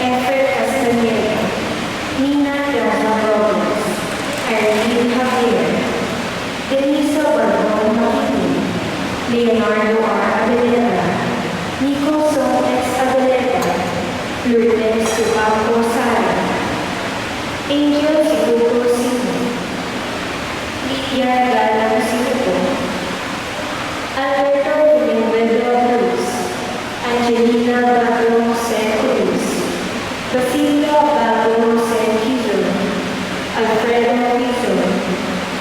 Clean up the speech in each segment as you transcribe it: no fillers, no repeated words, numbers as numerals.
Efren Castaneda, Nina Piazza Robles, Irene Javier, Denisa Barbon Makitin, Leonardo R. Abelera, Nico Son X. Abelera, Lourdes Tupaco Sara, Angel Sigupo Sino, Lydia Galang Sigupo, Alberto Villanueva Cruz, Angelina Bago Jose Cruz, Basilia Bago Jose Quizon, Alfredo Quizon,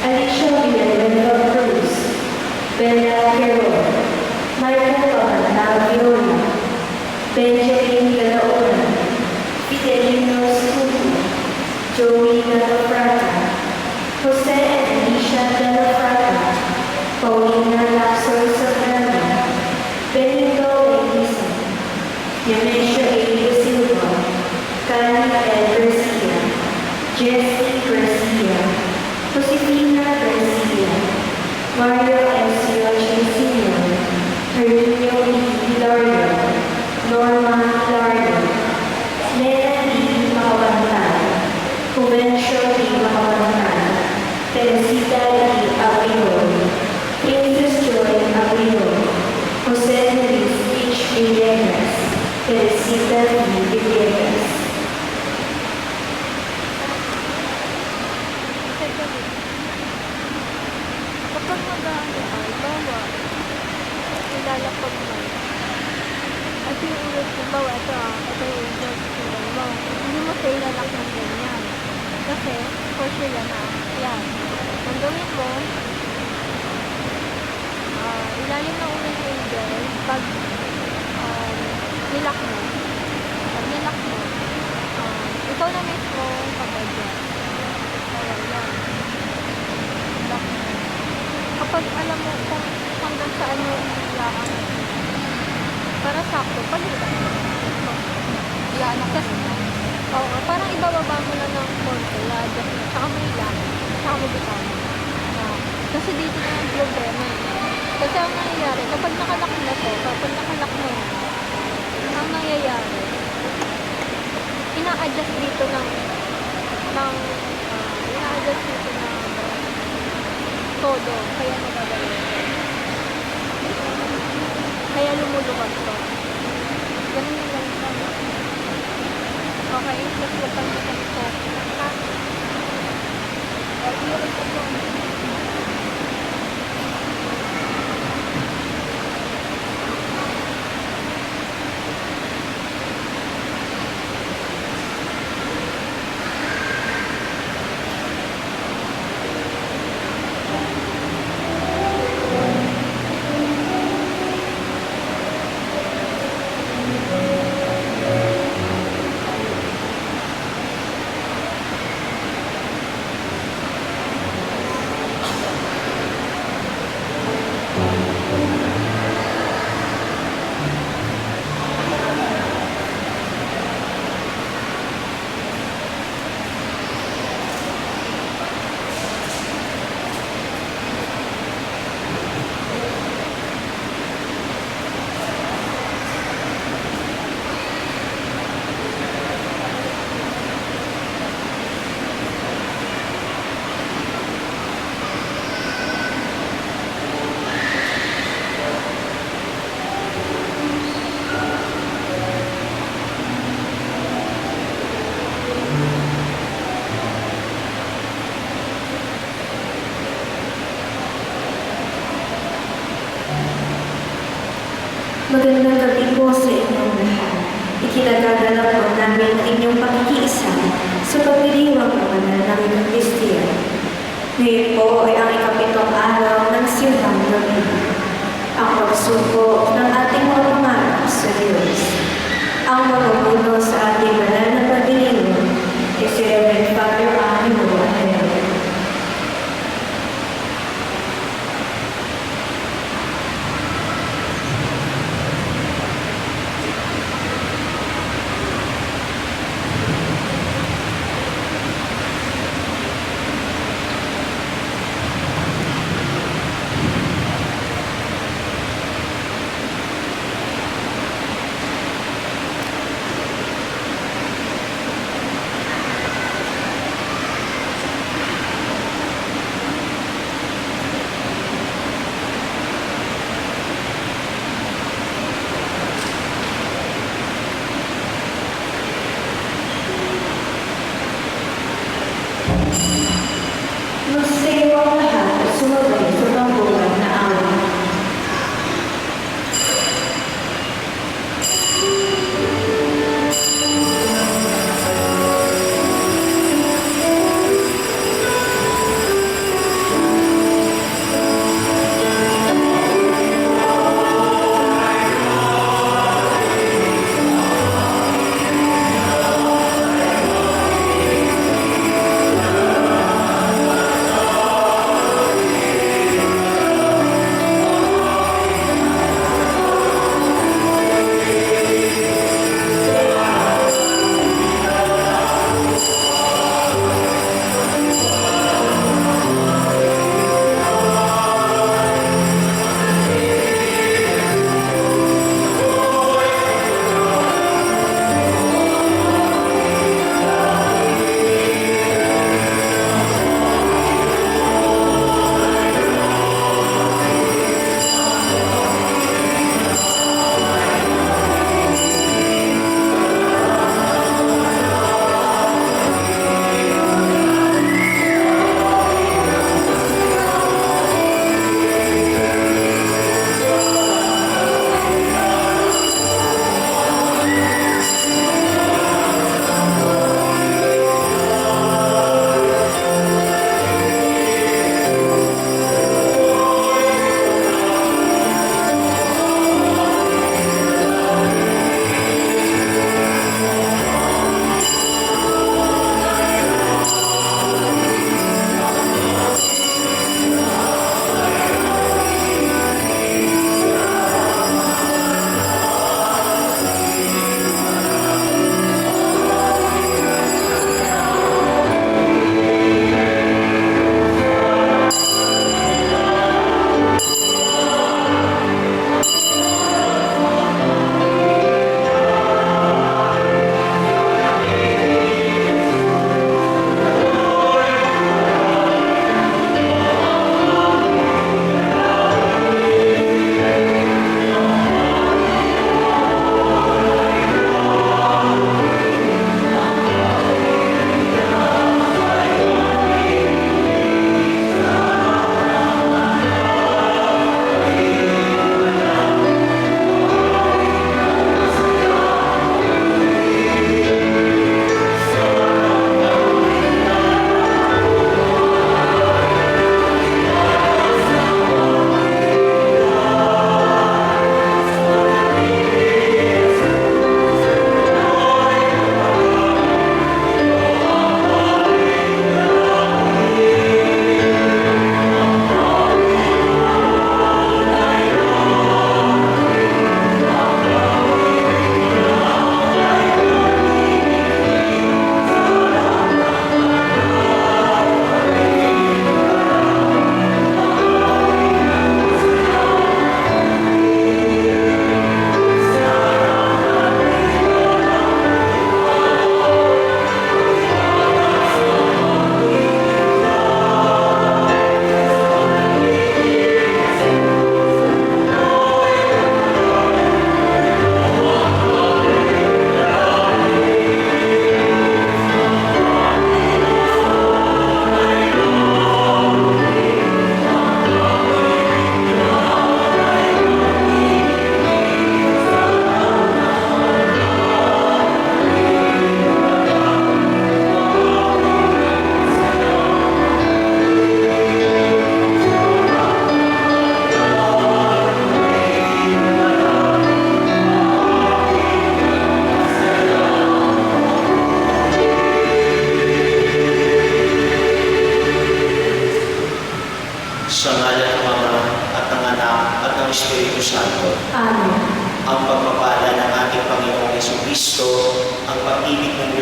Alicia Villanueva Cruz, Bella Quirón, Michael Pamanaviola, Benjamin Galaona, Fidelino Scudo, Joey Galafrata, Jose and Alicia Galafrata, Paulina Lacso Sobrano, Benito Elisa, Dionisio A. Silva, Cali L. Garcia, Jessie Garcia, Josefina Garcia, Mario Elcio Chesino, Herminio E. Hilario, Norma Hilario, Nena E. Makabantan, Juvencio E. Makabantan, Teresita E. Aguilor, Princess Joy Aguilor, Jose Luis H. Villegas, Teresita E. Villegas. Kapag mag-ano ay, bawa, nilalapag mo. At yung ulit ko, bawa, ito yung ulit ko, bawa, hindi mo sa ilalak ng ganyan. Kasi, for sure yan yan. Ang gawin mo, ilalim ng ulo ng angel, pag nilak mo, ikaw na mismo pag-adjust. Kaya yan. Lock mo. Kapag alam mo kung hanggang saan mo ilaan, para sakto, pag-iba. Yan, kasi, oo, parang ibababa mo na ng konti, i-adjust mo, tsaka mo ilan, tsaka mo bitaw mo. Kasi dito na yung problema eh. Kasi ang nangyayari, kapag nakalak na to, kapag nakalak mo yan, ang nangyayari, ina-adjust dito ng todo, kaya nagagawin. Kaya lumulubag to. Ganun yung lang ito. Okay, tapos wag kang ito. Magandang gabi po sa inyong lahat. Ikinagagalak po namin ang inyong pakikiisa sa pagdiriwang kabanal ng Kristiyan. Ngayon po ay ang ikapitong araw ng Simbang Gabi. Ang pagsuko ng ating mga pangarap sa Diyos. Ang mamumuno sa ating banal na pagdiriwang ay si Reverend Father Animo Anel. sumabay sa pambuhay na awit.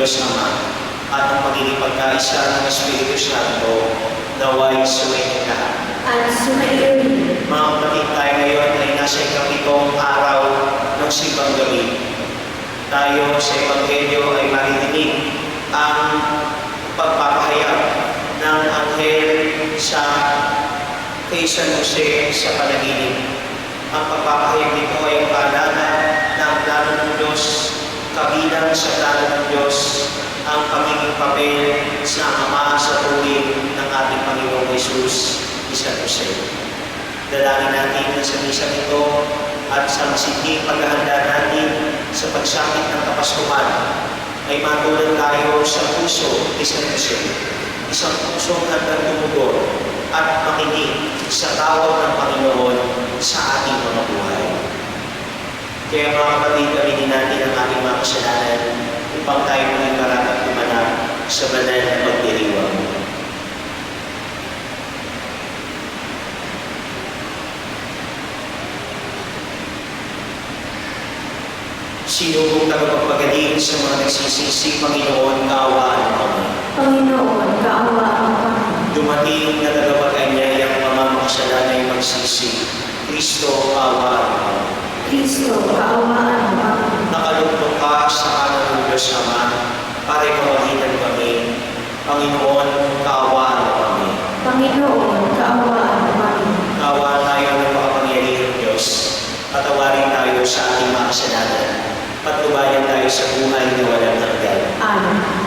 Diyos Ama at ang pagiging pagkaisa ng Espiritu Santo naway sumayin lahat. At sumayin. Mga kapatid, tayo ngayon ay nasa ikapitong araw ng simbang gabi. Tayo sa Ebanghelyo ay maririnig ang pagpapahayag ng anghel kay San Jose sa panaginip. Ang pagpapahayag nito ay ang paalala ng plano ng Diyos, kabilang sa plano ng Diyos ang pagiging papel sa Ama sa tuwing ng ating Panginoong Jesus. ni San Jose. Dalangin natin na sa misa ito at sa masiging paghahanda natin sa pagsapit ng Kapaskuhan ay matulad tayo sa puso ni San Jose, isang pusong handang tumugon at makinig sa tawag ng Panginoon sa ating mga buhay. Kaya mga kapatid, aminin natin ang ating mga kasalanan upang tayo maging karapat gumanap sa banal na pagdiriwang. Sinubong tagapagpagaling sa mga nagsisisi, Panginoon, kaawaan mo kami. Panginoon, kaawaan mo kami. Dumating na tagapag-anyayang mga makasalanay magsisi, Kristo, kaawaan mo kami. Kristo, kaawaan mo kami. Nakalugtong ka sa kanan ng Diyos Ama, para ipamagitan kami. Panginoon, kaawaan mo kami. Panginoon, kaawaan mo kami. Kaawaan tayo ng makapangyarihang Diyos. Patawarin tayo sa ating mga kasalanan. Patnubayan tayo sa buhay na walang hanggan. Amen.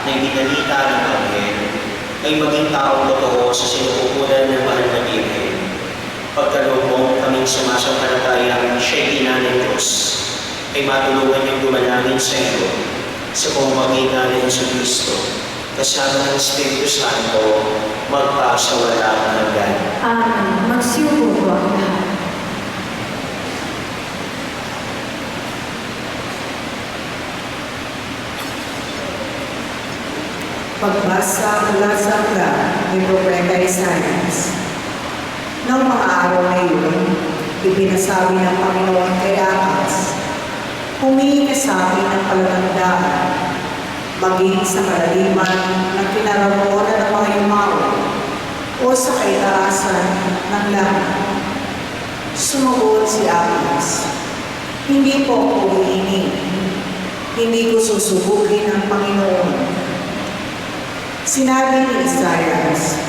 na ibinalita ng Anghel ay maging taong totoo sa sinupupunan ng mahal na Birhen. Pagkaloob mo kaming sumasampalatayang siya'y ina ng Diyos, ay matulungan niyong gumanangin sa iyo sa pamamagitan ng Jesucristo, kasama ng Espiritu Santo, magpasawalang hanggan. Amen. Magsiupo po ang lahat. Pagbasa mula sa aklat ni Propeta Isaias. Noong mga araw na iyon, ipinasabi ng Panginoon kay Ahaz, humingi ka sa akin ng palatandaan, maging sa kalaliman ng kinaroroonan ng mga yumao o sa kaitaasan ng langit. Sumagot si Ahaz, hindi po ako humihingi, hindi ko susubukin ang Panginoon. Sinabi ni Isaias,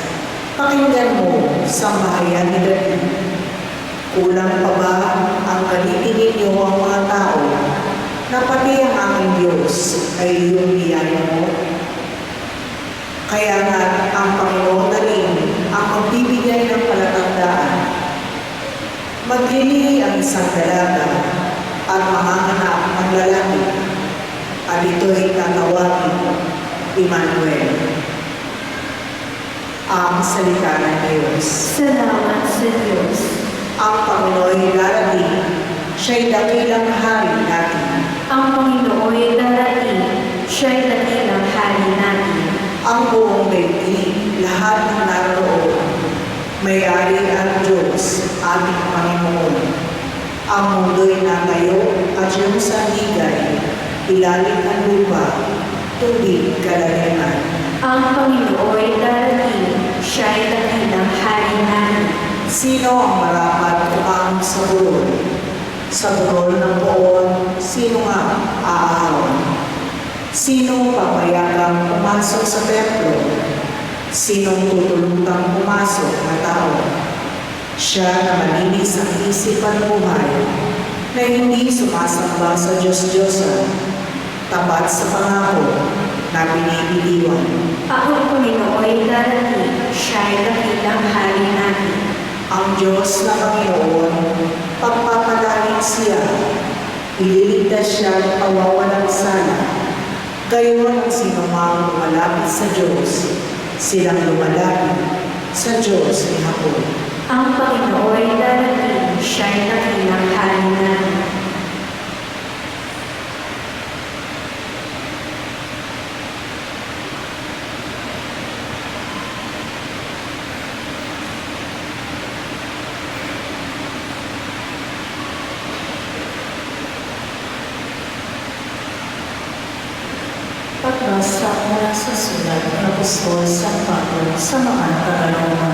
pakinggan mo sa bahayan ni David. Kulang pa ba ang kalitingin niyo ang mga tao na pati ang aking Diyos ay iyong biyaya mo? Kaya nga ang Panginoon na rin ang magbibigay ng palatandaan. Maglilihi ang isang dalaga at manganganak ng lalaki, at ito'y tatawagin Emmanuel. Ang salita ng Diyos. Salamat sa Diyos. Ang Panginoon darating, siya'y dakilang hari natin. Ang Panginoon ay darating, siya'y dakilang hari natin. Ang buong daigdig, lahat ng naroon, may-ari ang Diyos, ating Panginoon. Ang mundo'y natayo at yung sandigay, ilalim ng lupa, tubig kalaliman. Ang Panginoon ay darating, siya'y dakilang hari natin. Sino ang marapat kumang sa burol? Sa burol ng poon, sino nga aahon? Sino papayagang pumasok sa templo? Sinong tutulutang pumasok na tao? Siya na malinis ang isip at buhay, na hindi sumasamba sa Diyos-Diyosan, tapat sa pangako na binibiliwan. Ang Panginoon ay darating, siya'y dakilang hari natin. Ang Diyos na Panginoon, pagpapadalin siya, ililigtas siya ng pawawalang sala. Gayon ang sinumang lumalapit sa Diyos, silang lumalapit sa Diyos ni Hapon. Ang Panginoon ay darating, siya'y dakilang hari natin. Pagbasa mula sa sulat ng Apostol San Pablo sa mga taga-Roma.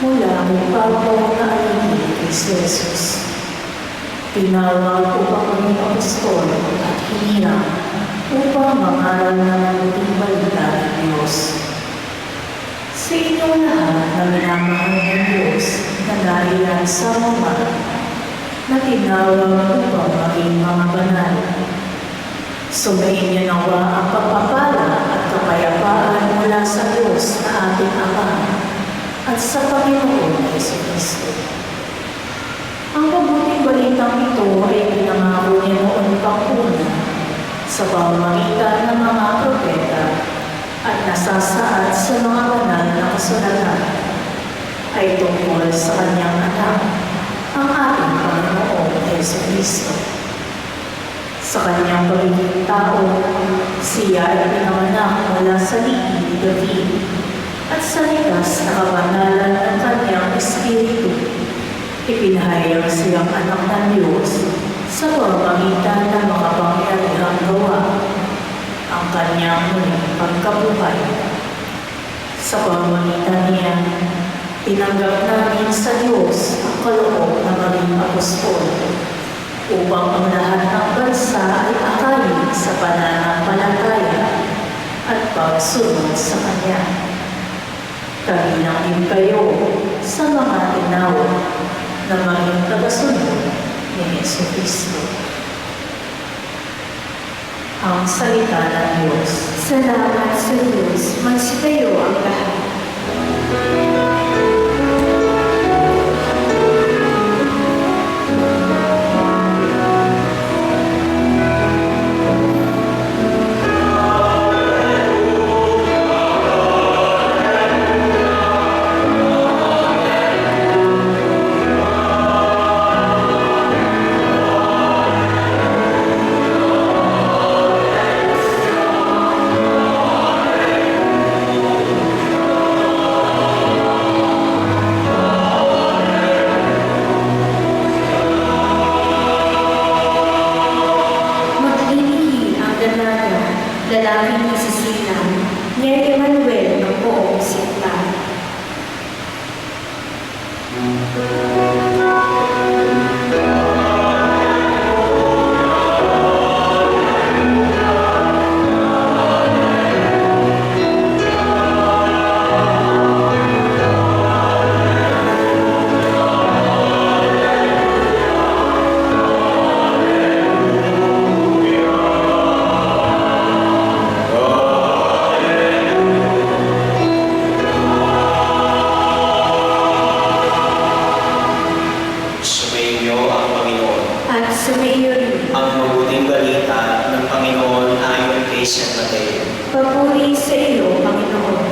Mula kay Pablo na alingin kay Jesus. Tinawag upang maging apostol at hinirang upang mangaral ng mabuting balita ng Diyos. Sa inyong lahat na minamahal ng Diyos na nariyan sa Roma, na tinawag upang maging mga banal. Sumayin niyo nawa ang pagpapala at kapayapaan mula sa Diyos na ating Ama at sa Panginoon Jesucristo. Ang mabuting balitang ito ay pinangako niya noon pang una sa pamamagitan ng mga propeta at nasasaad sa mga banal na kasulatan ay tungkol sa kanyang anak, ang ating Panginoon Jesucristo. Sa kanyang pagiging tao, siya ay pinanganak mula sa lihi ni David at sa likas na kabanalan ng kanyang espiritu. Ipinahayag siyang anak ng Diyos sa pamamagitan ng makapangyarihang gawa, ang kanyang muling pagkabuhay. Sa pamamagitan niya, tinanggap namin sa Diyos ang kaloob na maging apostol, upang ang lahat ng bansa ay akalin sa pananampalataya at pagsunod sa Kanya. Kabilang din kayo sa mga tinawag na maging tagasunod ni Jesucristo. Ang salita ng Diyos. Salamat sa Diyos, magsitayo ang lahat. Maglilihi ang dalaga, lalaking isisilang, ni Emmanuel ng buong simbahan. Sumainyo ang Panginoon. At sumaiyo rin, Ang mabuting balita ng Panginoon ayon kay San Mateo. papuri sa iyo, Panginoon.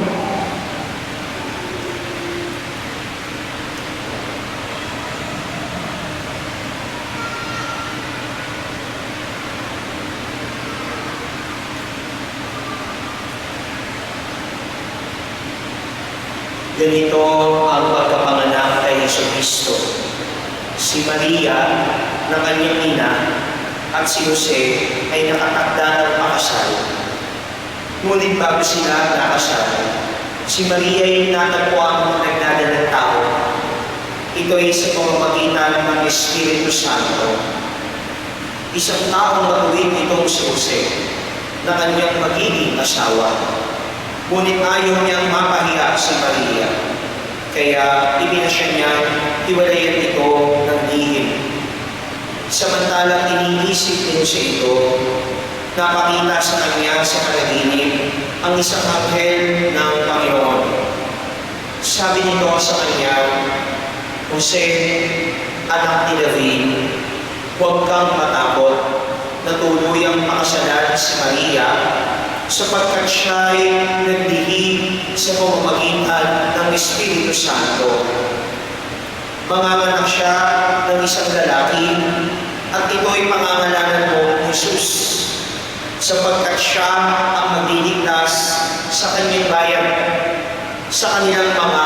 Ganito ang pagkapanganak kay Jesucristo. Si Maria na kanyang ina at si Jose ay nakatakda ng pakasal. Ngunit bago sila nakasal, si Maria ay natagpuan nagdadalang tao. Ito ay sa pamamagitan ng Espiritu Santo. Isang taong matuwid itong si Jose na kanyang magiging asawa. Ngunit ayaw niyang mapahiya si Maria. Kaya ibinasya niya hiwalayan ito ng lihim. Samantalang iniisip din siya ito, napakita sa kanya sa panaginip ang isang anghel ng Panginoon. Sabi nito sa kanya, Jose, anak ni David, huwag kang matakot na tuluyang pakasalan si Maria sapagkat siya ay naglihim sa pamamagitan ng Espiritu Santo. Manganganak siya ng isang lalaki at ito ay pangangalanan mo, Jesus, sapagkat siya ang magliligtas sa kanyang bayan sa kanilang mga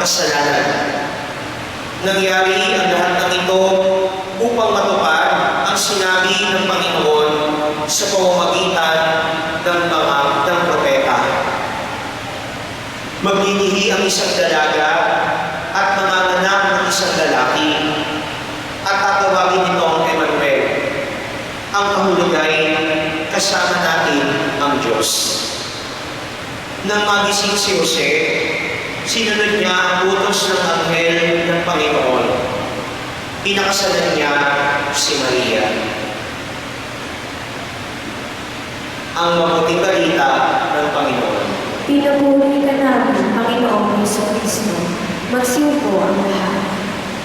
kasalanan. Nangyari ang lahat ng ito upang matupad ang sinabi ng Panginoon sa pamamagitan ng propeta. Maglilihi ang isang dalaga at manganganak ng isang lalaki at tatawagin nitong Emmanuel. Ang kahulugan, kasama natin ang Diyos. Nang magising si Jose, sinunod niya ang utos ng anghel ng Panginoon. Pinakasalan niya si Maria. Ang mabuting balita ng Panginoon. Pinupuri ka namin, Panginoong Jesucristo. Magsiupo ang lahat.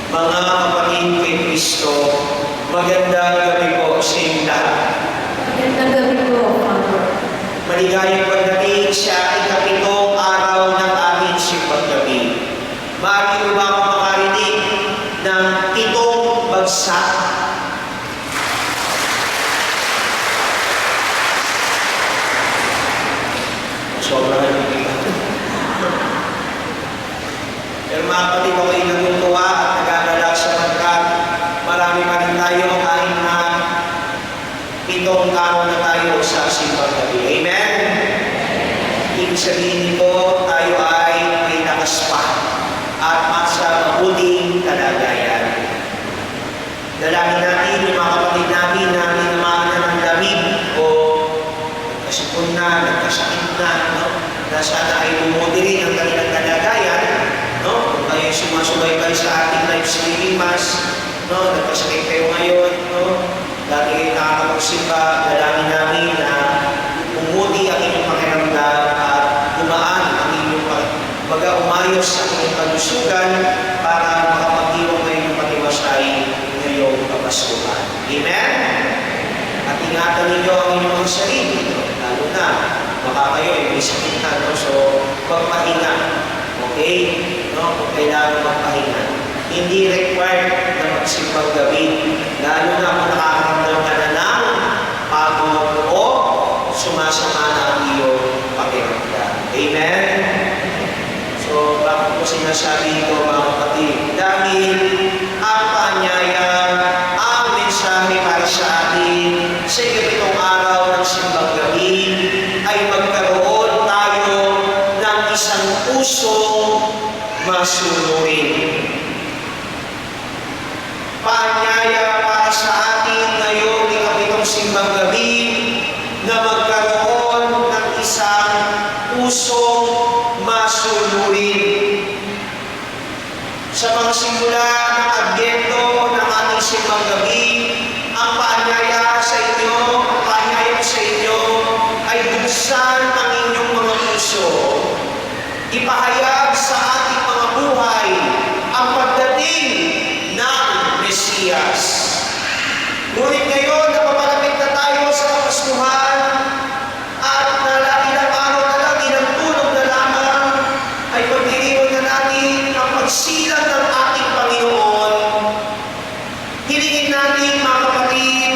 Mga kapatid kay Kristo, magandang gabi po sa inyong lahat. Magandang gabi po, Father. Maligayang pagdating sa ikapitong araw ng aming simbang gabi. Maaari mo ba akong makarinig ng 7 bagsak? Sobrang nalulungkot. Pero mga kapatid, ako'y natutuwa at nagagalak sapagkat marami pa rin tayo kahit na 7 araw na tayo sa simbang gabi. Amen? Ibig sabihin nito, tayo ay may lakas pa at masa mabuting kalagayan. Dalangin natin yung mga kapatid namin na tinamaan na ng lamig o nagkasipon na, nagkasakit na, no? Na sana ay bumuti rin ang kanilang kalagayan, no? Kung kayo sumasubaybay sa ating live streaming mass, no? Nagkasakit kayo ngayon, no? Dati kayo nakakapag magsimba, dalangin namin na umuti ang inyong pakiramdam at gumaan ang inyong umayos ang inyong kalusugan para makapagdiwang na inyong patiwasay ngayong kapaskuhan. Amen? At ingatan ninyo ang inyong mga sarili, lalo na baka kayo ay may sakit na, no? So magpahinga. Okay? No? Kung kailangan magpahinga. Hindi required na magsimbang gabi, lalo na kung nakakaramdam ka na ng pagod o sumasama na ang iyong pakiramdam. Amen? So, bakit ko sinasabi ito, mga kapatid? Dahil ang paanyaya, ang mensahe para sa atin sa ikapitong araw ng simbang gabi ay magkaroon tayo ng isang pusong masunurin. Paanyaya para sa atin ngayong ikapitong simbang gabi na magkaroon ng isang pusong masunurin. Sa mga simula ng Adbyento ng ating simbang gabi, ang paanyaya sa inyo, ang paanyaya sa inyo ay buksan ang inyong mga puso. Ipahayag sa ating mga buhay ang pagdating ng Mesiyas. Ngunit ngayon, napapalapit na tayo sa Kapaskuhan at ilang araw na lang, ilang tulog na lamang ay pagdiriwan na natin ang pagsilang ng ating Panginoon. Hilingin natin, mga kapatid,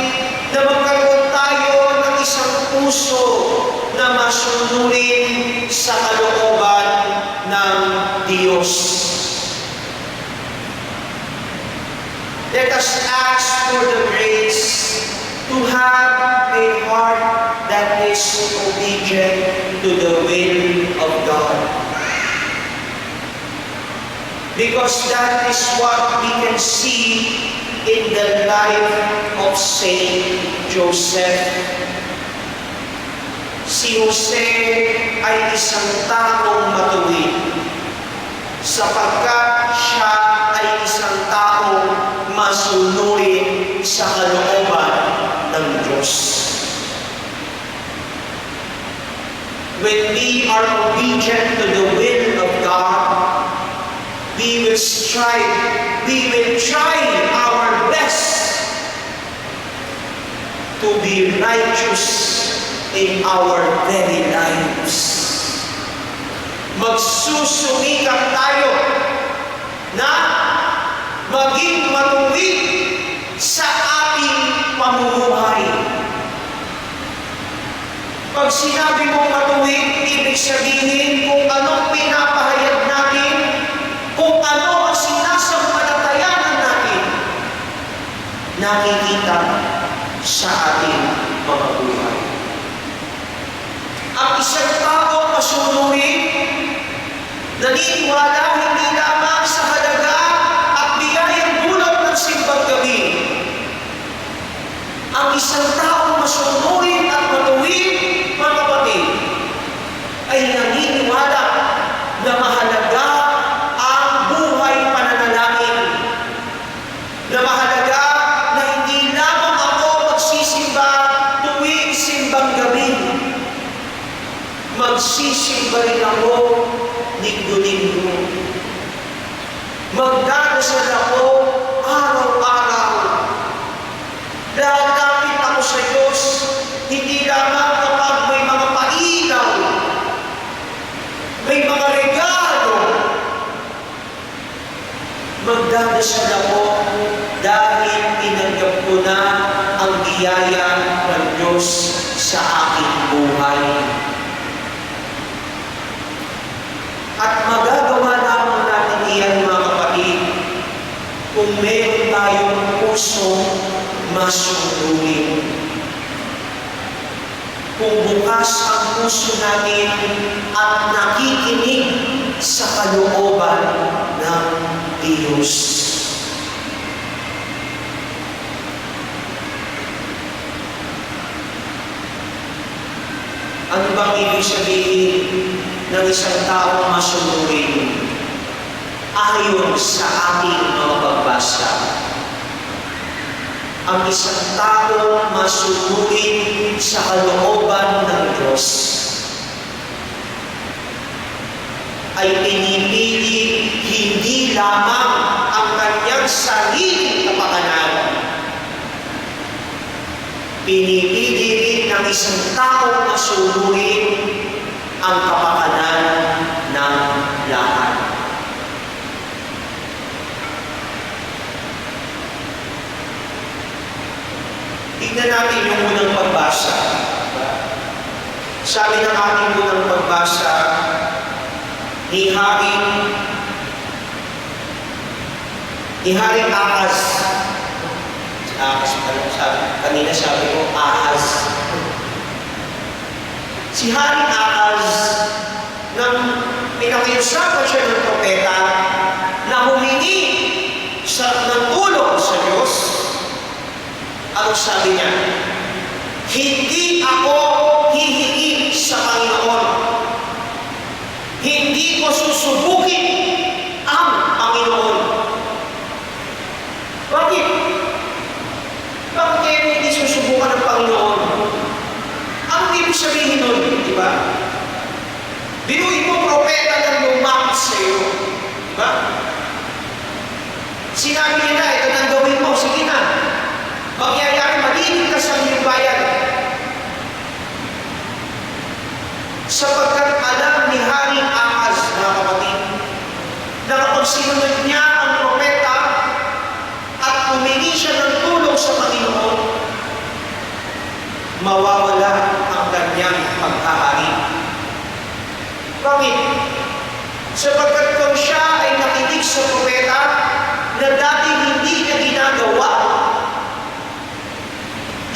na magkaroon tayo ng isang puso na masunurin sa kalooban ng Diyos. Let us ask for the grace to have a heart that is obedient to the will of God. Because that is what we can see in the life of Saint Joseph. Si Jose ay isang taong matuwid sapagkat siya ay isang taong masunurin sa kalooban ng Diyos. When we are obedient to the will of God, we will try our best to be righteous in our very lives. Magsusumikap tayo na maging matuwid sa ating pamumuhay. Pag sinabi mong matuwid, ibig sabihin kung anong pinapahayag natin, kung ano ang sinasampalatayanan natin, nakikita sa ating mga buhay. Ang isang tao masunurin, naniniwala hindi lamang sa halaga at biyayang dulot ng simbang gabi. Ang isang tao masunurin at matuwid, mga kapatid, ay naniniwala na mahalaga ang buhay pananalangin, na mahalaga na hindi lamang ako magsisimba tuwing simbang gabi, magsisimba rin ako linggo-linggo. Magdadasal ako araw-araw. Lalapit ako sa Diyos, hindi lamang kapag may mga pailaw, may mga regalo. Magdadasal ako dahil tinanggap ko na ang biyaya ng Diyos sa aking buhay. At magagawa lamang natin iyan, mga kapatid, kung meron tayong pusong masunurin. Kung bukas ang puso natin at nakikinig sa kalooban ng Diyos. Ano bang ibig sabihin ng isang taong masunurin ayon sa ating mga pagbasa? ang isang tao masunurin sa kalooban ng Diyos ay pinipili hindi lamang ang kanyang sariling kapakanan. Pinipili rin ng isang tao masunurin ang kapakanan ng lahat. Tignan natin yung unang pagbasa. Sabi ng ating unang pagbasa, ni Haring Ahaz. Si Ahaz, kanina sabi ko, Ahaz. Si Haring Ahaz, nang pinakiusapan siya ng propeta na humingi ng tulong sa Diyos, ano sabi niya? Hindi ako hihingi sa Panginoon. Hindi ko susubukin ang Panginoon. Bakit? Bakit kaya hindi susubukan ng Panginoon? Ano ibig sabihin nun? Di ba? Binuin mo propeta ng lumapit sa iyo. Di ba? Sinabi niya na, ito nang gawin mo, sige na. Magyayari, malinig ka sa iyong bayan. Sapagkat alam ni Haring Ahaz, mga kapatid, na kapag sinunod niya ang propeta at humingi siya ng tulong sa Panginoon, mawawala ang kanyang pagkahari. Bakit? Sapagkat kung siya ay nakinig sa propeta na dati hindi niya ginagawa,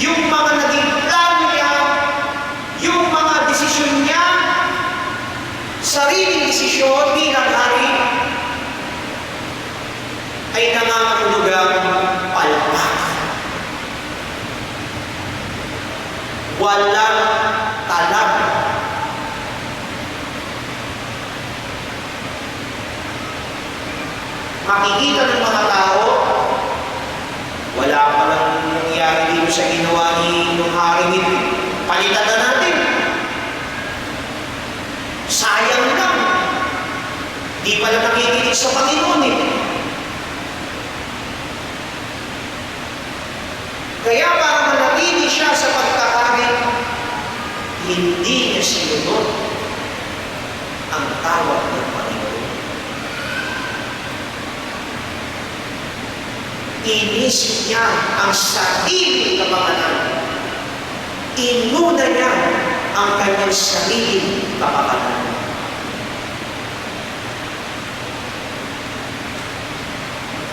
yung mga naging plano niya, yung mga desisyon niya, sariling desisyon bilang hari, ay nangangahulugang palpak. Walang talab. Makikita ng mga tao, wala pa lang nangyari dito sa ginawa ni nung haring ito. Palitan na natin. Sayang lang. Di pala nakikinig sa Panginoon eh. Kaya para manatili siya sa pagkahari, hindi niya sinunod ang tawag ng Panginoon. Inisip niya ang sariling kapakanan. Inuna niya ang kanyang sariling kapakanan.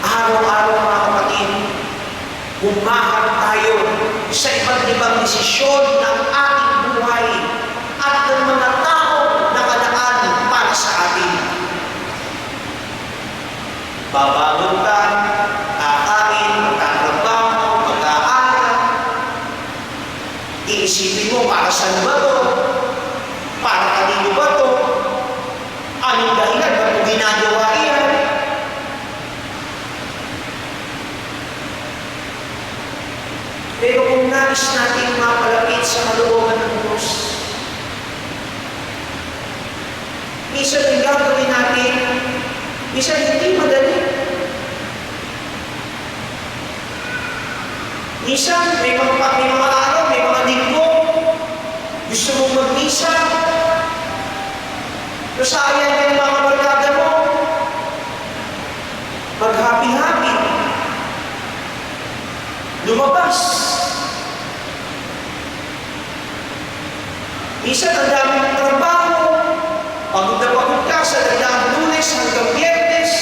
Araw-araw, mga kapatid, humahag tayo sa iba't ibang desisyon ng ating buhay at ng mga tao na kadaan para sa atin. Babangon ka, kakain, magtatrabaho, mag-aaral. Iisipin mo, para saan ba ito? Para kanino ba ito? Anong dahilan? Ba't mo ginagawa yan? Pero kung nais natin mapalapit sa kalooban ng Diyos, minsan yung gagawin natin, minsan hindi madali. Minsan, may mga araw, may mga linggo, gusto mong mag-misa, nasayang yung mga barkada mo, mag-happy-happy, lumabas. Minsan, ang daming trabaho, pagod na pagod ka sa dalang Lunes hanggang Biyernes.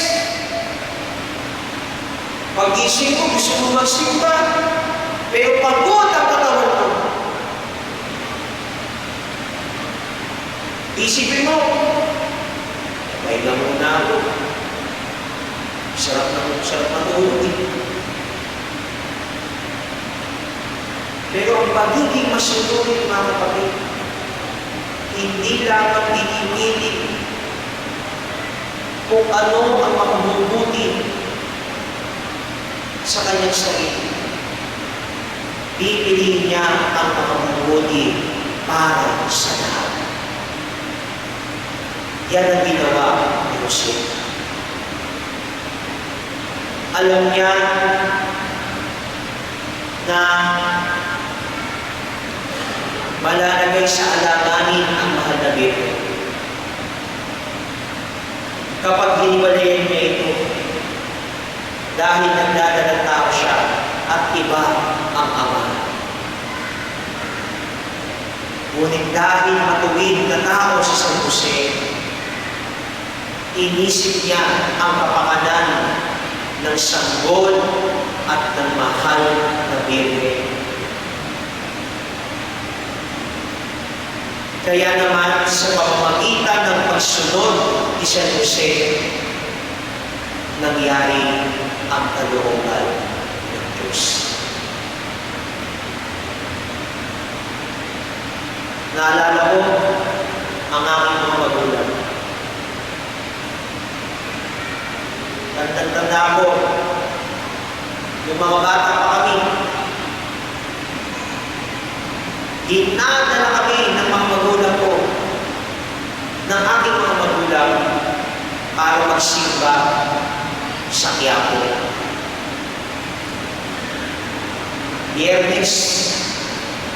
Pag-isip mo, gusto mo magsimba, pero pagod ang katawan mo. Isipin mo, may lang muna ako. Sarap na tulog eh. Pero ang pagiging masunurin, mga kapatid, hindi lamang pinipili kung ano ang makabubuti sa kanyang sarili. Pipiliin niya ang makabubuti para sa lahat. Yan ang ginawa ni Jose. Alam niya na malalagay sa alanganin ang mahal na Birhen. Kapag hiniwalayan niya ito, dahil nagdadalang tao siya at iba ang ama. Ngunit dahil matuwid na tao si San Jose, inisip niya ang kapakanan ng sanggol at ng mahal na Birhen. Kaya naman sa pamamagitan ng pagsunod ni San Jose, nangyari ang kalooban ng Diyos. Naalala ko ang aking mga magulang. Tanda ko, yung mga bata pa kami, dinadala kami ng mga magulang ko, ng aking mga magulang, para magsimba sa Quiapo. Biyernes,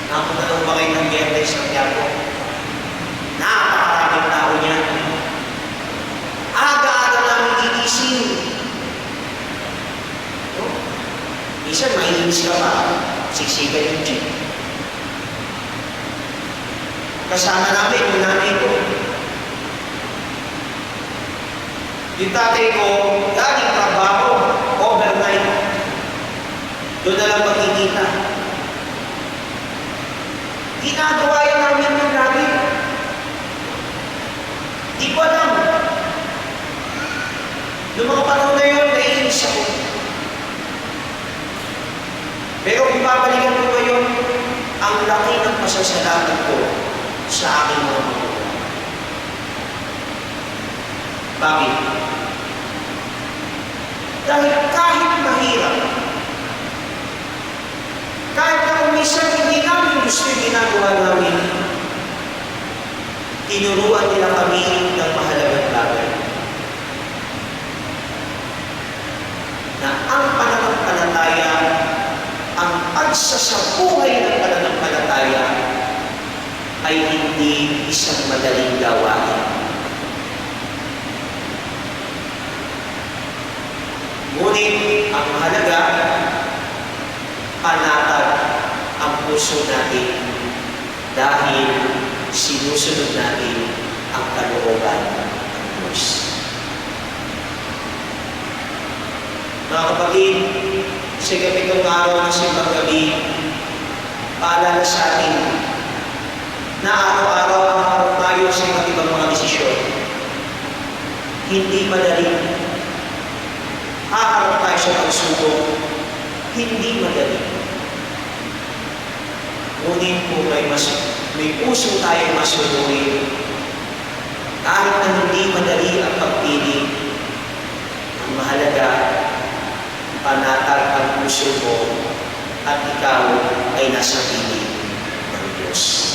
nakapunta ba kayo ng Biyernes sa Quiapo? Napakaraming tao niya. Aga-aga namin gigising. Minsan, mahihinis ka pa. Siksikan yung jeep. Kasama namin yung nanay ko. Yung tatay ko, galing trabaho, overnight. Doon na lang magkikita. Ginagawa yun namin yung lagi. Di ko alam. Noong mga panahon na yun, naiinis ako. Pero kung babalikan ko ngayon, ang laki ng pasasalamat ko sa aking mga magulang. Bakit? Dahil kahit mahirap, kahit na kung minsan hindi namin gusto yung ginagawa namin, tinuruan nila kami ng mahalagang bagay. Na ang pananampalataya, ang pagsasabuhay ng pananampalataya ay hindi isang madaling gawain. Ngunit ang mahalaga, panatag ang puso natin dahil sinusunod natin ang kalooban ng Diyos. Mga kapatid, sa ikapitong araw ng simbang gabi, paalala sa atin na araw-araw maharap tayo sa iba't ibang mga desisyon. Hindi madali. Haharap tayo sa pagsubok. Hindi madali. Ngunit kung may puso tayong masunurin, kahit na hindi madali ang pagpili, ang mahalaga, panatag ang puso mo at ikaw ay nasa piling ng Diyos.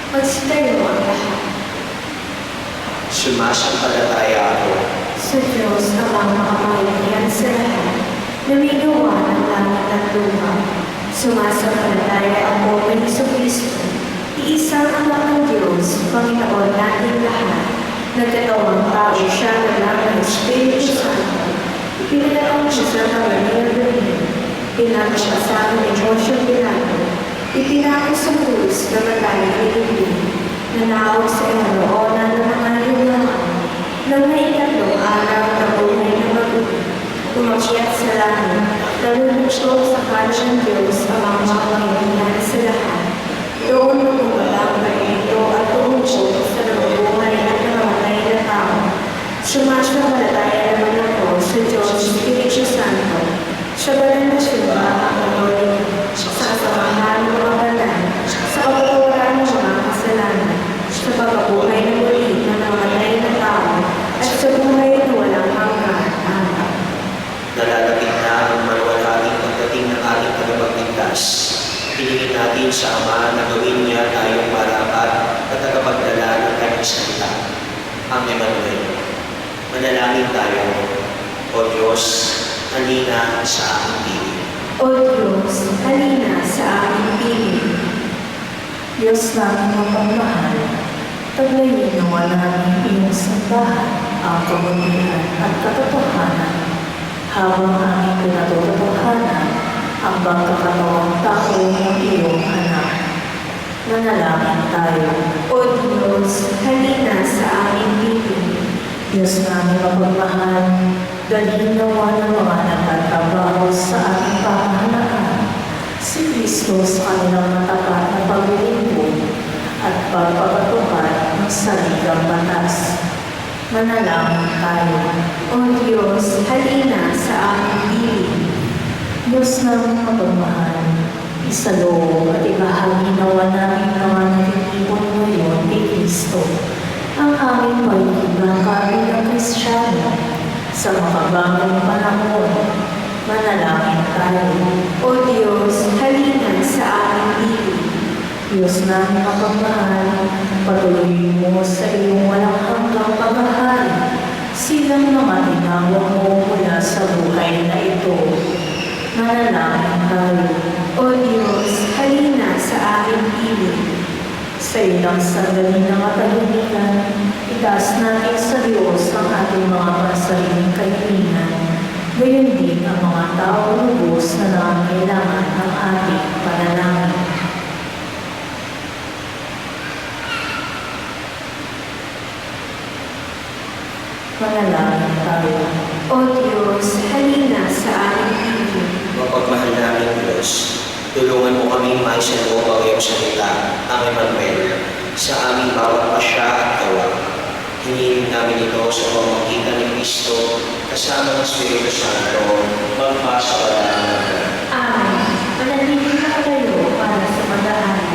Magsitayo ang lahat. Sumasampalataya ako Sa Diyos amang makapangyarihan sa lahat, na may gawa ng langit at lupa. Sumasampalataya ako kay Jesucristo, iisang anak ng Diyos, Panginoon natin lahat. Nagkatawang tao siya na lang ng Espiritu Santo. Pinagawang siya sa Maria Virgen. Pinagpasasabi ni Poncio Pilato. Ipinako sa krus na matay kay Bibli. Nanawag sa Eroona ng mga lumaan. Nang may ikatlong araw na buhay na magulang, umakyat sa langit, nalulunod sa kanan ng Diyos ang Manalangin tayo. O Diyos, halina sa aming piling. O Diyos, halina sa aming piling. Diyos namin mapagmahal, taglayin nawa namin iyong sambahan, ang kabutihan at katotohanan, habang aming pinatotohanan ang pagkakatawang tao ng iyong anak. Manalangin tayo. O Diyos, halina sa aming piling. Diyos namin mapagmahal, dalhin nawa ng mga nagtatrabaho sa ating pamahalaan si Kristo sa kanilang matapat na paglilingkod at pagpapatupad ng saligang batas. Manalangin tayo. O Diyos, halina sa aming piling. Diyos namin mapagmahal, isaloob at ibahagi nawa namin mga natitipon ngayon ni Kristo ang aming pag-ibang bilang Kristiyano sa makabagong panahon. Manalangin tayo. O Diyos, halina sa aming piling. Diyos namin mapagmahal, patuloy mo sa iyong walang hanggang paghahari silang mga tinawag mo mula sa buhay na ito. Manalangin tayo. O Diyos, halina sa aming piling. Sa ilang sandali na katahimikan, itaas natin sa Diyos ang ating mga pansariling kahilingan, gayon din ang mga tao lubos na nangangailangan ng ating panalangin. Manalangin tayo. O Diyos, halina sa aming piling. Mapagmahal namin Diyos, tulungan mo kami maisaloob ang iyong salita, ang Emmanuel, sa aming bawat pasya at gawa. Hinihiling namin ito sa pamamagitan ni Kristo, kasama ng Espiritu Santo, magpasawala. Amen. Manatili na kayo para sa madaanan.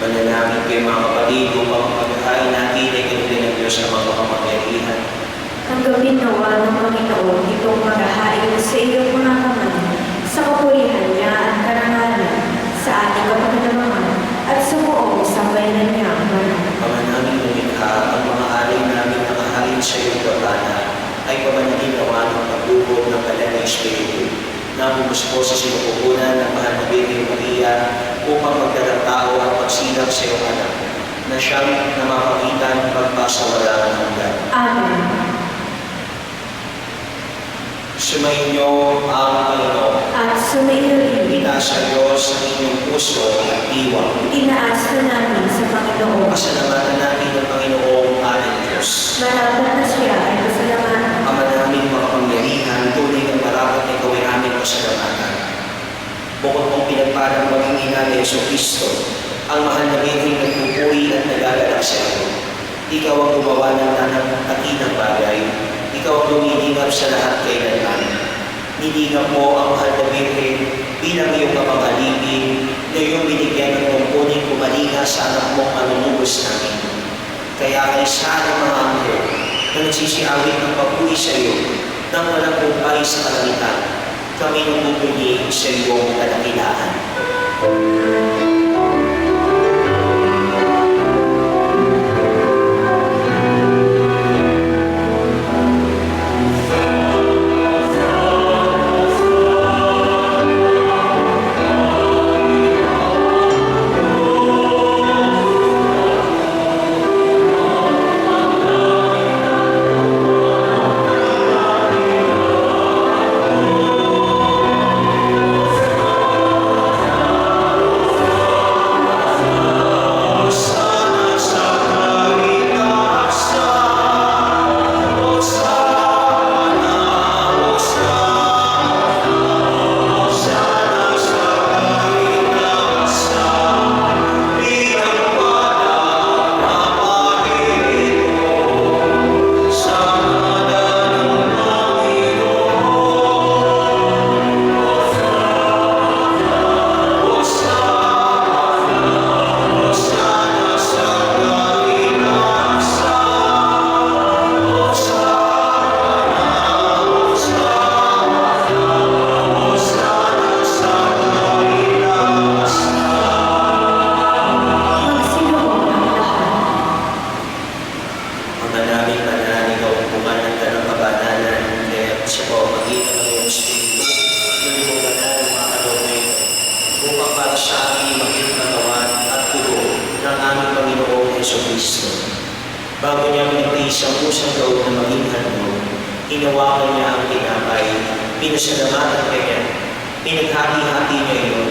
Manalangin kayo mga kapatid upang pagkain natin ay ganito ng Diyos na magpapamagyarihan. Tanggapin nawa ng Panginoon itong maghahain sa iyong mga kamay, sa kapurihan niya at karangalan, sa ating kapagdalaman, at sa buong sambayanan niya ang banal. Ama namin lumikha, ang mga alay namin nakahain sa iyong gabana ay pamanagin nawa ng paglubog ng Banal na Espiritu na bumuspo sa sinupupunan ng mahal na Birhen Maria upang magdalang tao at magsilang sa iyong anak na siyang namapagitan magpasawala ng hanggan. Amen. Sumainyo ang Panginoon. At sumaiyo rin, Itaas sa Diyos ang inyong puso at diwa. itinaas na namin sa Panginoon. Pasalamatan natin ang Panginoong ating Diyos. Marapat na siya ay pasalamatan. Ama namin makapangyarihan, tunay ng marapat na ikaw ay aming pasalamatan. Bukod mong pinagparang maging ina ni Yesu Cristo, ang mahal na Birhen nagpupuri at nagagalak sa iyo. Ikaw ang gumawa ng takinang bagay. Ikaw ang lumilingap sa lahat kailanman. Nilingap mo ang mahal na Birhen bilang iyong kapangalipin na iyong binigyan ng tungkuling kumalinga sa anak mong manunubos namin. Kaya kay saan ang mga anghel na nagsisiawit ng papuri sa iyo nang walang kumpay sa kalangitan, kami nagpupuli sa iyong kadakilaan. Bago niya pinagtiis ang pusang loob na maging handog, hinawakan niya ang tinapay, pinasalamatan kanya, pinaghati-hati niya iyon,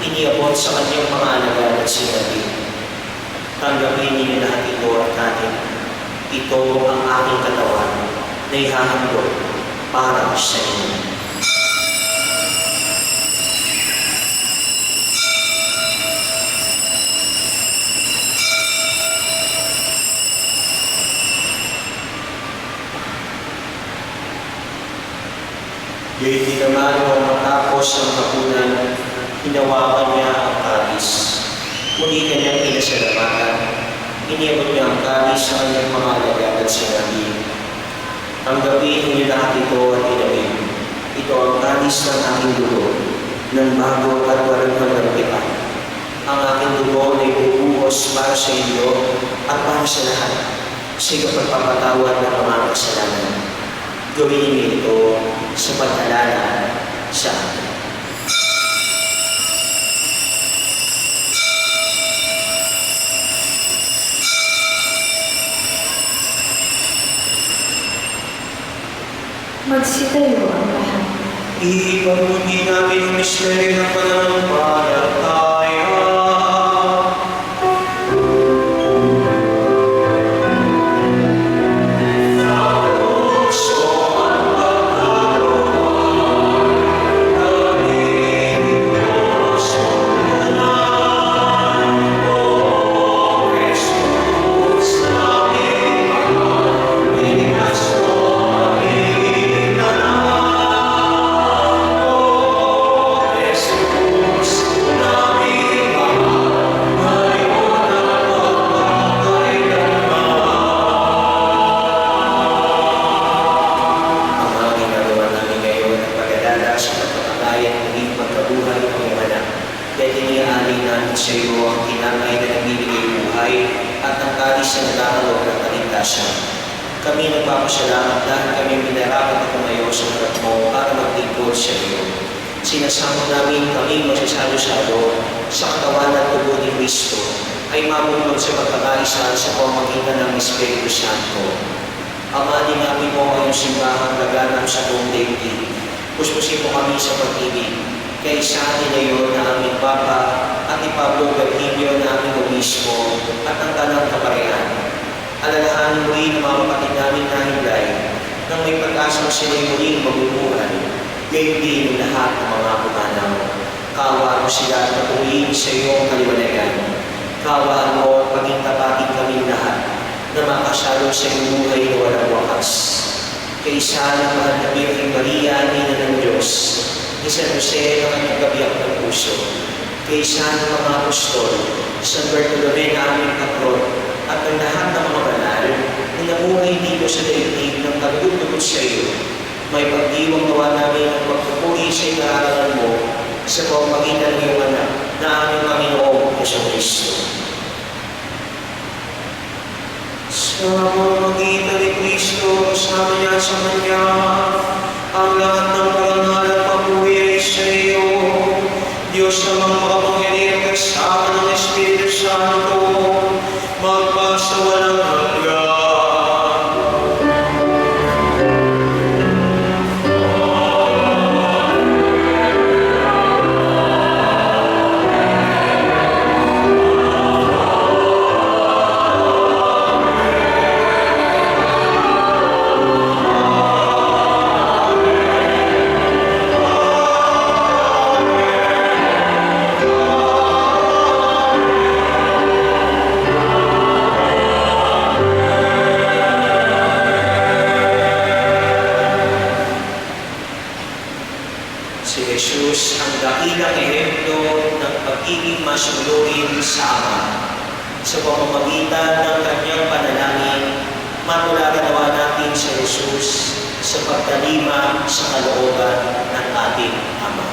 iniabot sa kanyang mga alagad at sinabi, tanggapin niyo lahat ito at natin. Ito ang aking katawan na ihahandog para sa inyo. Gayon din naman nung matapos ang hapunan, hinawakan niya ang kalis. Muli kanyang pinasalamatan, iniabot niya ang kalis sa kanyang mga alagad at sinabi, tanggapin niyo lahat ito at inumin. Ito ang kalis ng aking dugo, ng bago at walang hanggang tipan. Ang aking dugo na ibubuhos para sa inyo at para sa lahat, sa pagpapatawad ng mga kasalanan. Gawin niyo ito sa pag-alala sa akin. Magsitayo ang lahat. Ipagbunyi namin ang misteryo ng pananampalataya. Jesús, sa iyo ang tinapay na nagbibigay buhay at ang kalis na nagkakaloob ng kaligtasan. Kami nagpapasalamat dahil kami minarapat na tumayo sa harap mo para magtingkod sa iyo. Sinasamo namin kami magsasalo-salo sa katawan at tubo ni Kristo ay mabunod sa pagkakaisa sa pamamagitan ng Espiritu Santo. Ama, dinapin mo ang iyong simbahang laganap sa buong daigdig. Puspusin mo kami sa pag-ibig. Kaysa nilayo na aming Papa at ni Pablo Virgilio na aming obispo at ang tanang kaparehan. Alalahanin mo rin ang mga kapatid namin na hilay nang may pag-asang sila'y muling mabubuhay. Gayon din ang lahat ng mga pumanaw. Kaawaan mo sila at patuloyin sa iyong kaliwanagan. Kaawaan mo at maging tapatin kami lahat na makasalo sa iyong buhay na walang wakas. Kaysa ng mahal na Birheng Maria, Ina ng Diyos, ni San Jose na kanyang kabiyak ng puso, kaysa ng mga apostol, San Bartolome na aming patron, at ang lahat ng mga banal na namuhay dito sa daigdig ng tagdugtugod sa iyo, may pagdiwang gawa namin ang pagpupuri sa inaaral mo sa pamamagitan ng iyong anak na aming Panginoong Jesucristo. Sa pamamagitan ni Kristo, kasama niya sa Kanya, ang lahat ng parangal at papuri ay sa iyo, Diyos namang makapangyarihan kasama ng Espiritu Santo, magpasawalang hanggan. Si Jesus ang dakilang ehemplo ng pagiging masunurin sa Ama. Sa pamamagitan ng kanyang panalangin, matularan nawa natin si Jesus sa pagtalima sa kalooban ng ating Ama.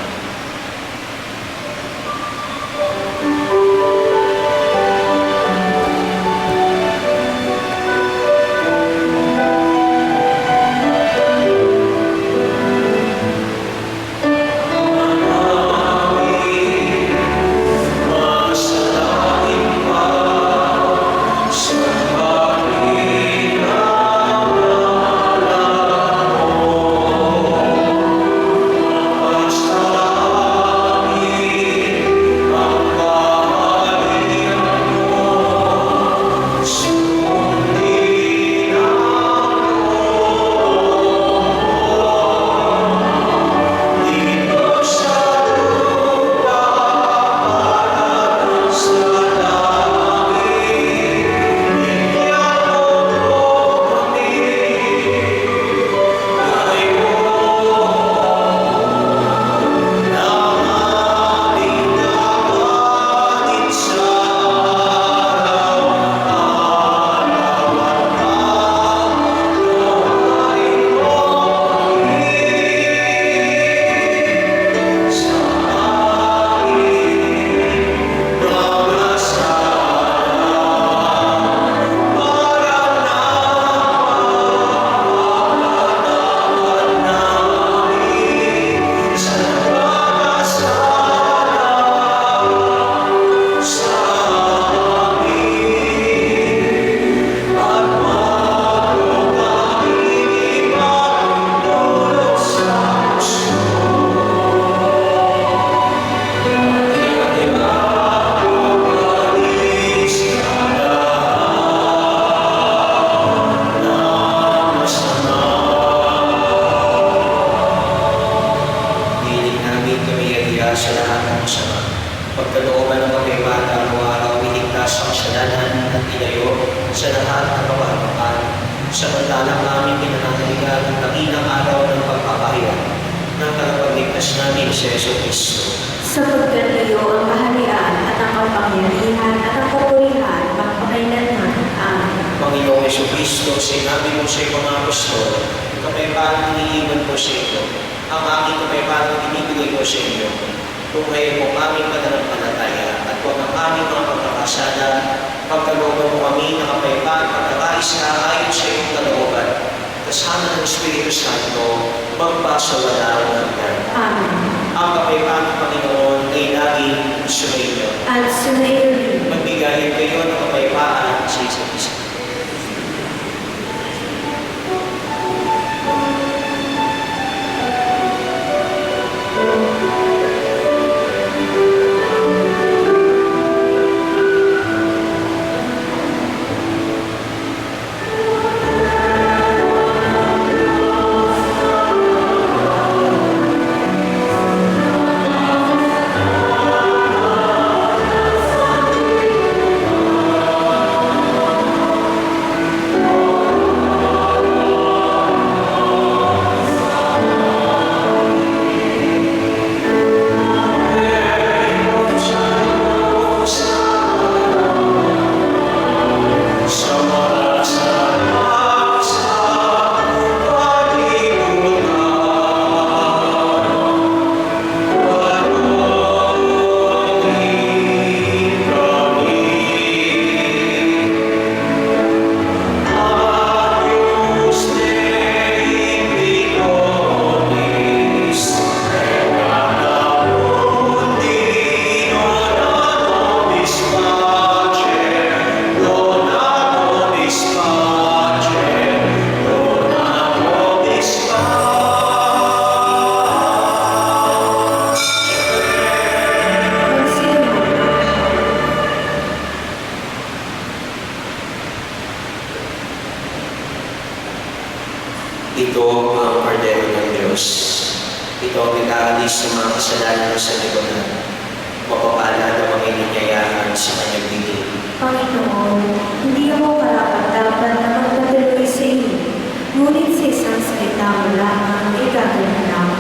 sa lahat ng masama. Pagkalooban ng pagkaibata araw-araw, iligtas sa kasalanan at ilayo sa lahat ng kapahamakan. Samantalang aming pinananaligan ang dakilang araw ng pagpapahiya ng tagapagligtas namin si Jesucristo. Sapagkat iyo ang kaharian at ang kapangyarihan at ang kapurihan magpakailanman. Amen. Panginoong Jesucristo, sinabi mo sa iyong mga apostol, kapayapaan iniiwan ko sa iyo. Ang aking kapayapaan ibibigay ko sa iyo. Tungayin mo ang aming pananampalataya at huwag ang aming mga pagkakasala. Pagkalooban mo kami ng kapayapaan at pagkakaisa ayon sa iyong kalooban. Kasama ng Espiritu Santo, magpasawalang hanggan. Amen. Ang kapayapaan ng Panginoon ay laging sumainyo. At sumayo rin. Magbigayin kayo ng kapayapaan sa isa't isa. Ito ang kordero ng Diyos. Ito ang nag-aalis ng mga kasalanan sa lipunan. Mapapala ng mga ininyayahan sa kanyang bigay. Panginoon, hindi ako karapat-dapat na magpatuloy sa iyo, ngunit sa isang salita mo lamang ay gagawin ako.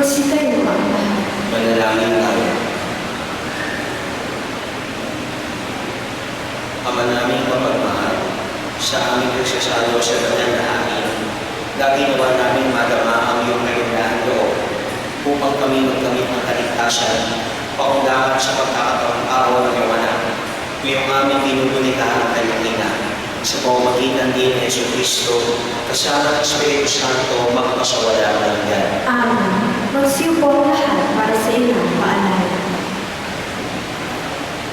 Magsitayo ang lahat. Manalangin tayo. Ama naming mapagmahal, sa aming nagsasalo sa kanyang hangin, lagi nawa namin madama ang iyong kagandahan loob upang kami magkamit ng kaligtasan, paundangan sa pagkakataong araw ng gawanan. Ngayong aming binubulitahan ang kanyang ina, sa pamamagitan din ng Yesu Cristo, kasama ng Espiritu Santo, magpasawala ng hanggan. Amen. Magsiupo ang lahat para sa ilang paalala.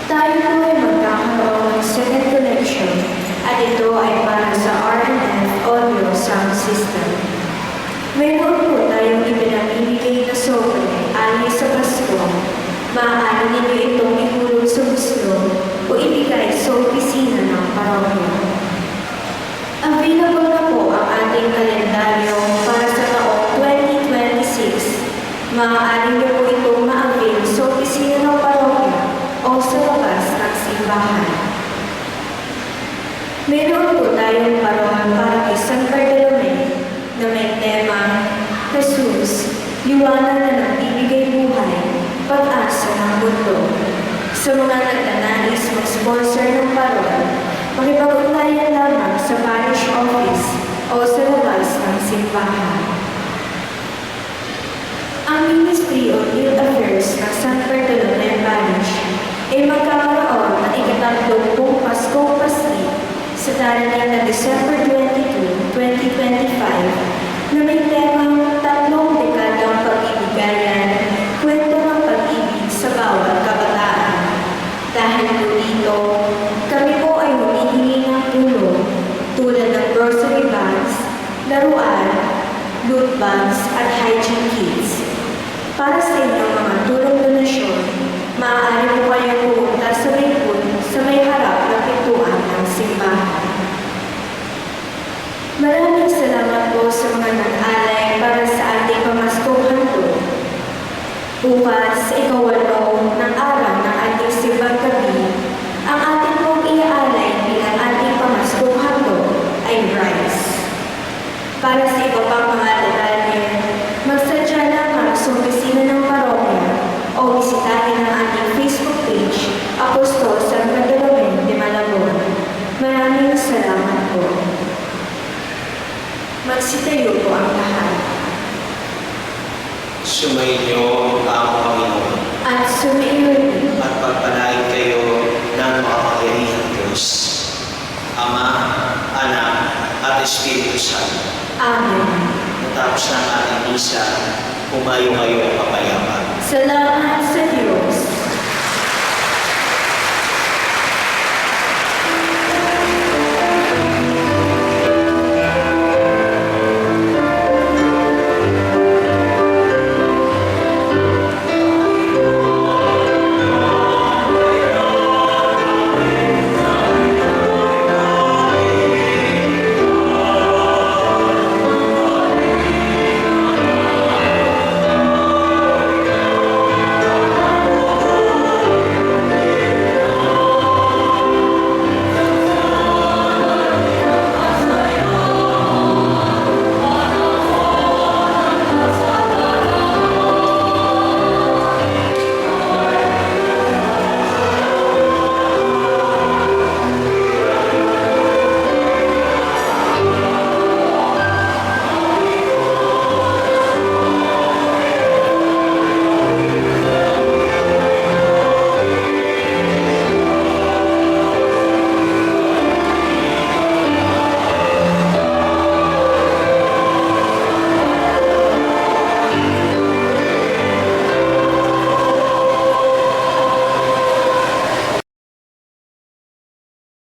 Tayo po ay magkakaroon ng second collection at ito ay para sa RNF Audio Sound System. Mayroon po tayong ipinamimigay na sobre alay sa Pasko. Maaari ninyo itong ihulog sa muslo o ibigay sa opisina ng parokya. Available na po ang ating kalendaryo para sa taong 2026. Maaari niyo po itong ma-avail sa opisina ng parokya o sa labas ng simbahan. Meron po tayong parohan para kay San Bartolome na may tema, Jesus, liwanag na nagbibigay buhay, pag-asa ng mundo. Sa mga nagnanais mag-sponsor ng parohan, makipag-ugnayan lamang sa parish office o sa labas ng simbahan. Ang Ministry of Youth Affairs ng San Bartolome Parish ay magkakaroon ng ikatatlumpung Paskong Pasli sa darating na December 22, 2025 na may temang tatlong dekadang pag-ibigayan, kwento ng pag-ibig sa bawat kabataan. Dahil po dito, kami po ay humihingi ng tulong tulad ng grocery bags, laruan, loot bags at hygiene kits. Para sa inyong mga tulong donasyon, maaari po kayong pumunta sa may pool sa may harap na pintuan ng simbahan. Maraming salamat po sa mga nag-alay para sa ating pamaskong handog. Bukas sa ikawalo ng araw ng ating simbang gabi, ang ating pong iaalay bilang ating pamaskong handog ay rice. Para sa iba pang mga detalye, magsadya lamang sa opisina ng parokya o bisitahin ang ating Facebook page, Apostol San Bartolome de Malabon. Maraming salamat po. Magsitayo po ang lahat. Sumainyo ang Panginoon At sumaiyon at pagpalain kayo ng makapangyarihang Diyos, Ama, Anak, at Espiritu Santo. Amen. Matapos ng ating misa, humayo kayo ang papaya.